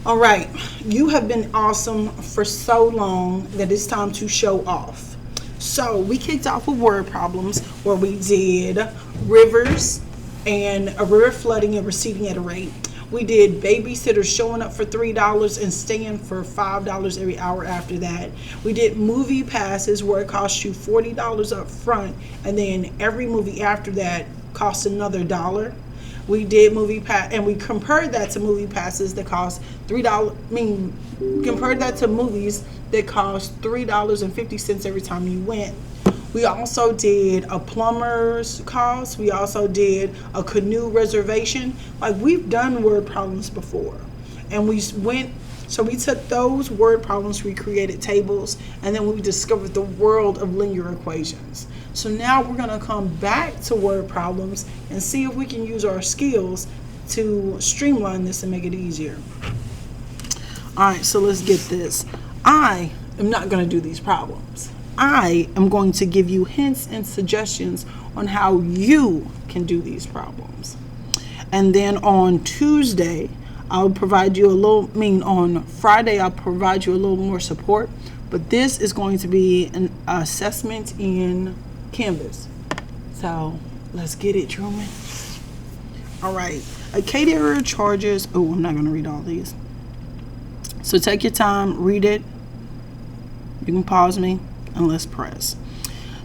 All right, you have been awesome for so long that it's time to show off. So we kicked off with word problems where we did rivers and a river flooding and receding at a rate. We did babysitters showing up for $3 and staying for $5 every hour after that. We did movie passes where it costs you $40 up front, and then every movie after that costs another dollar. We did movie pass, and we compared that to movie passes that cost $3. Compared that to movies that cost $3.50 every time you went. We also did a plumber's cost. We also did a canoe reservation. Like, we've done word problems before, and we took those word problems, we created tables, and then we discovered the world of linear equations. So now we're going to come back to word problems and see if we can use our skills to streamline this and make it easier. All right, so let's get this. I am not going to do these problems. I am going to give you hints and suggestions on how you can do these problems. And then on Tuesday, I'll provide you on Friday, I'll provide you a little more support. But this is going to be an assessment in Canvas. So let's get it, Truman. All right. A caterer charges, I'm not going to read all these. So take your time, read it. You can pause me and let's press.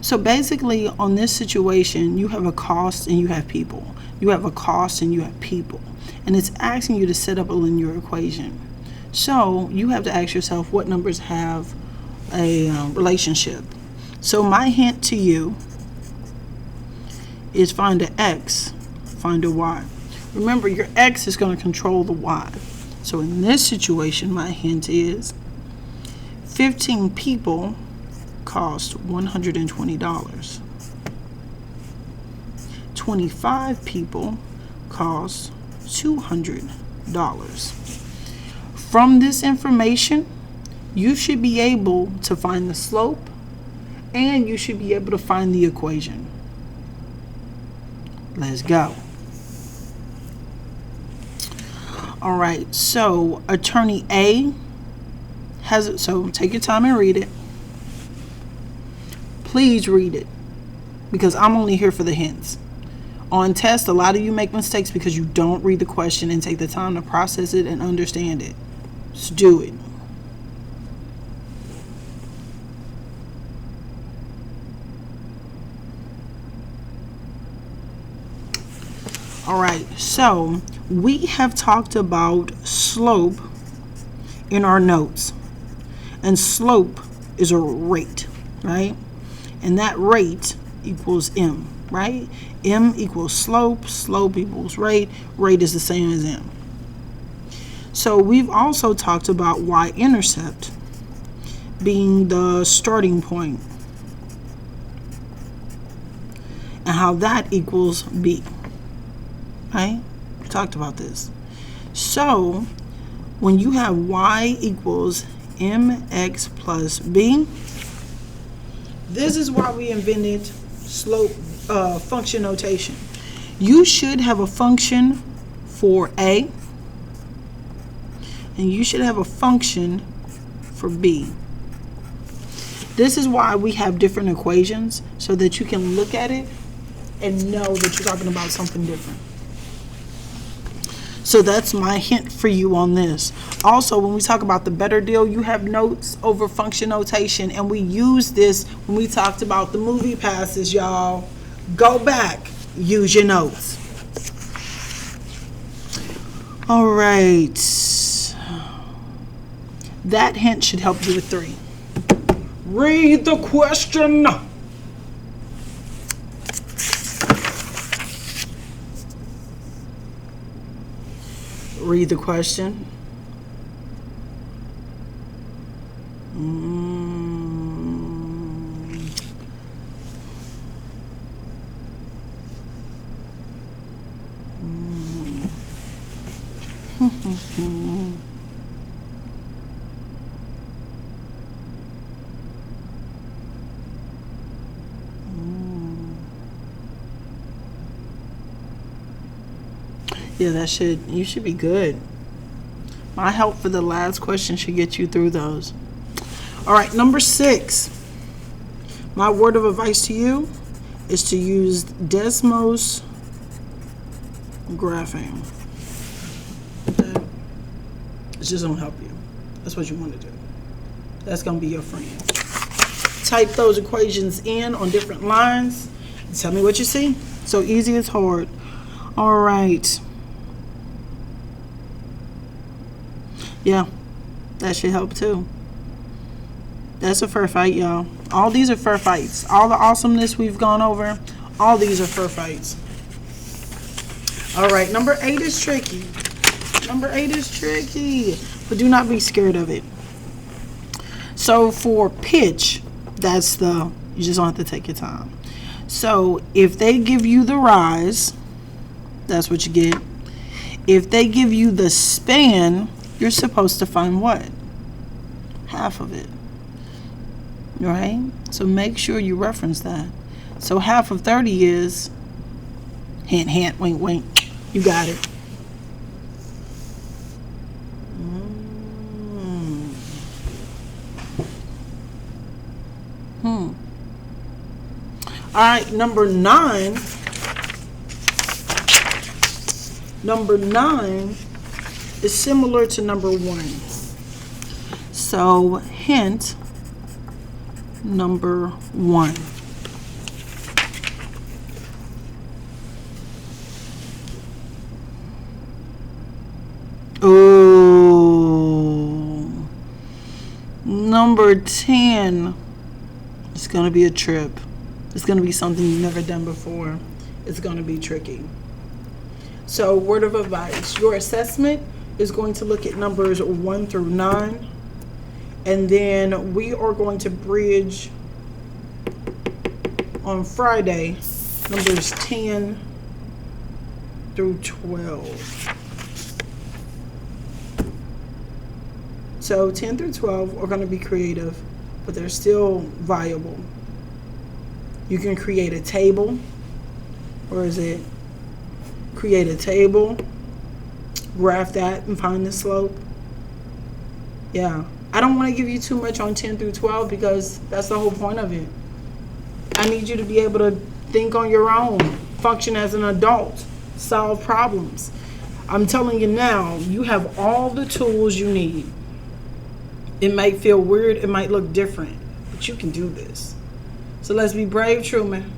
So basically on this situation, you have a cost and you have people. You have a cost and you have people. And it's asking you to set up a linear equation. So you have to ask yourself what numbers have a relationship. So my hint to you is find an x, find a y. Remember, your x is going to control the y. So in this situation, my hint is 15 people cost $120. 25 people cost $200. From this information, you should be able to find the slope and you should be able to find the equation. Let's go. All right, so attorney A has it. So take your time and read it. Please read it because I'm only here for the hints. On test, a lot of you make mistakes because you don't read the question and take the time to process it and understand it. Just do it. All right, so we have talked about slope in our notes. And slope is a rate, right? And that rate equals m, right? M equals slope, slope equals rate, rate is the same as m. So we've also talked about y-intercept being the starting point and how that equals b, right? We talked about this. So when you have y equals mx plus b, this is why we invented slope function notation. You should have a function for a, and you should have a function for b. This is why we have different equations, so that you can look at it and know that you're talking about something different. So that's my hint for you on this. Also, when we talk about the better deal, you have notes over function notation, and we use this when we talked about the movie passes, y'all. Go back, use your notes. All right. That hint should help you with 3. Read the question. Read the question. Yeah, you should be good. My help for the last question should get you through those. All right, number 6. My word of advice to you is to use Desmos graphing. Okay? It's just gonna help you. That's what you want to do. That's gonna be your friend. Type those equations in on different lines and tell me what you see. So easy as hard. All right. Yeah, that should help too. That's a fur fight, y'all. All these are fur fights. All the awesomeness we've gone over, all these are fur fights. All right, number 8 is tricky. Number 8 is tricky, but do not be scared of it. So for pitch, you just don't have to take your time. So if they give you the rise, that's what you get. If they give you the span, you're supposed to find what? Half of it. Right? So make sure you reference that. So half of 30 is, hint, hint, wink, wink. You got it. All right, number 9. Number 9 is similar to number 1. So hint, number 1. Ooh. Number 10. It's going to be a trip. It's going to be something you've never done before. It's going to be tricky. So word of advice, your assessment is going to look at numbers 1 through 9. And then we are going to bridge on Friday numbers 10 through 12. So 10 through 12 are going to be creative, but they're still viable. You can create a table. Where is it? Create a table, graph that, and find the slope. Yeah. I don't want to give you too much on 10 through 12 because that's the whole point of it. I need you to be able to think on your own, function as an adult, solve problems. I'm telling you now, you have all the tools you need. It might feel weird, it might look different, but you can do this. So let's be brave, Truman.